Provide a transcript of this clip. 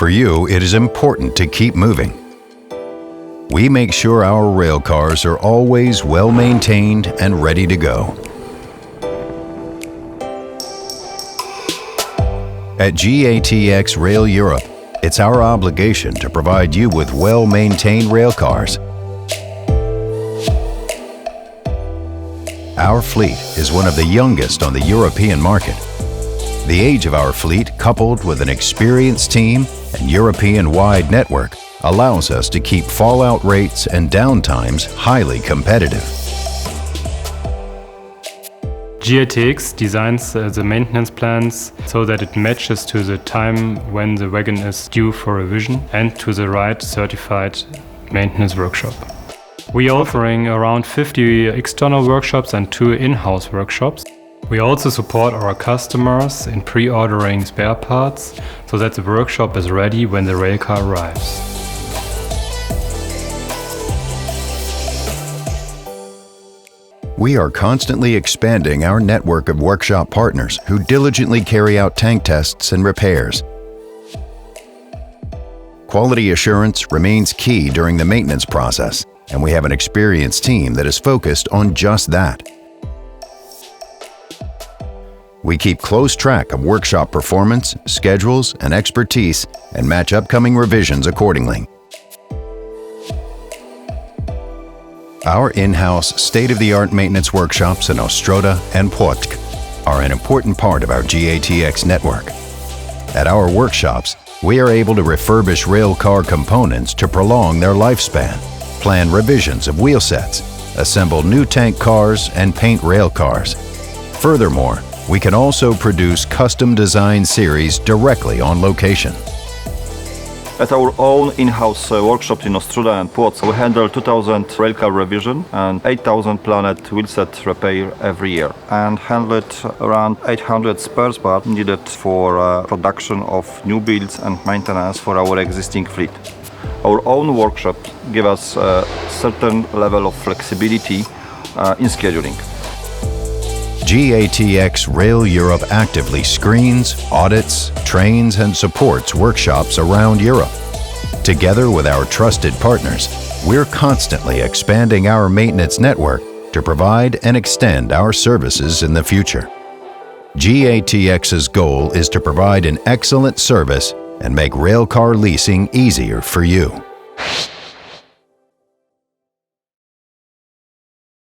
For you, it is important to keep moving. We make sure our rail cars are always well maintained and ready to go. At GATX Rail Europe, it's our obligation to provide you with well-maintained rail cars. Our fleet is one of the youngest on the European market. The age of our fleet, coupled with an experienced team and European-wide network, allows us to keep fallout rates and downtimes highly competitive. GATX designs the maintenance plans so that it matches to the time when the wagon is due for revision and to the right certified maintenance workshop. We are offering around 50 external workshops and 2 in-house workshops. We also support our customers in pre-ordering spare parts so that the workshop is ready when the railcar arrives. We are constantly expanding our network of workshop partners who diligently carry out tank tests and repairs. Quality assurance remains key during the maintenance process, and we have an experienced team that is focused on just that. We keep close track of workshop performance, schedules, and expertise, and match upcoming revisions accordingly. Our in-house, state-of-the-art maintenance workshops in Ostroda and Płock are an important part of our GATX network. At our workshops, we are able to refurbish rail car components to prolong their lifespan, plan revisions of wheel sets, assemble new tank cars, and paint rail cars. Furthermore, we can also produce custom design series directly on location. At our own in-house workshop in Ostroda and Płock, we handle 2,000 railcar revision and 8,000 planned wheelset repair every year, and handled around 800 spare parts needed for production of new builds and maintenance for our existing fleet. Our own workshop gives us a certain level of flexibility in scheduling. GATX Rail Europe actively screens, audits, trains, and supports workshops around Europe. Together with our trusted partners, we're constantly expanding our maintenance network to provide and extend our services in the future. GATX's goal is to provide an excellent service and make railcar leasing easier for you.